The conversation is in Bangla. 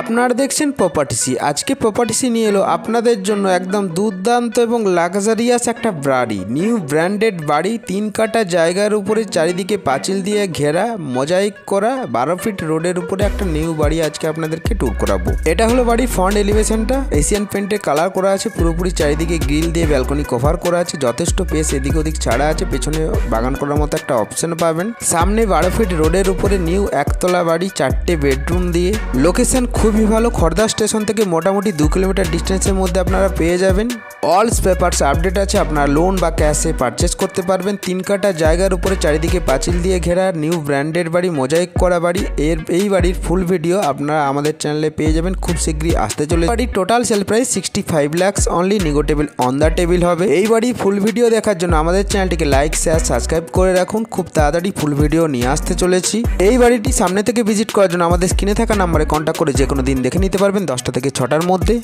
আপনারা দেখছেন প্রপার্টিসি। আজকে প্রপার্টিসি নিয়ে এলো আপনাদের জন্য একদম দুর্দান্ত এবং লাক্সারিয়াস একটা বাড়ি, নিউ ব্র্যান্ডেড বাড়ি। 3 কাঠা জায়গার উপরে চারিদিকে পাঁচিল দিয়ে ঘেরা, মোজাইক করা, 12 ফিট রোডের উপরে একটা নিউ বাড়ি আজকে আপনাদেরকে ট্যুর করাবো। এটা হলো বাড়ির ফ্রন্ট এলিভেশনটা, এশিয়ান পেন্টে কালার করা আছে, পুরোপুরি চারিদিকে গ্রিল দিয়ে ব্যালকনি কভার করা আছে, যথেষ্ট পেস এদিক ওদিক ছাড়া আছে, পেছনে বাগান করার মতো একটা অপশন পাবেন। সামনে 12 ফিট রোডের উপরে নিউ একতলা বাড়ি, 4টে বেডরুম দিয়ে। লোকেশন খুবই ভালো, খড়দা স্টেশন থেকে মোটামুটি 2 কিলোমিটার ডিস্টেন্সের মধ্যে আপনারা পেয়ে যাবেন। অল পেপারস আপডেট আছে, আপনারা লোন বা ক্যাশে পারচেস করতে পারবেন। 3 কাঠা জায়গার উপরে চারিদিকে পাঁচিল দিয়ে ঘেরা নিউ ব্র্যান্ডেড বাড়ি, মোজাইক করা বাড়ি। এই বাড়ির ফুল ভিডিও আপনারা আমাদের চ্যানেলে পেয়ে যাবেন, খুব শীঘ্রই আসতে চলে। বাড়ির total sale price 65 lakhs only, negotiable on the table হবে। এই বাড়ির ফুল ভিডিও দেখার জন্য আমাদের চ্যানেলটিকে লাইক, শেয়ার, সাবস্ক্রাইব করে রাখুন। খুব তাড়াতাড়ি ফুল ভিডিও নিয়ে আসতে চলেছি। এই বাড়িটি সামনে থেকে ভিজিট করার জন্য আমাদের স্ক্রিনে থাকা নাম্বারে কন্ট্যাক্ট করে যে কোনো দিন দেখে নিতে পারবেন 10টা থেকে 6টার মধ্যে।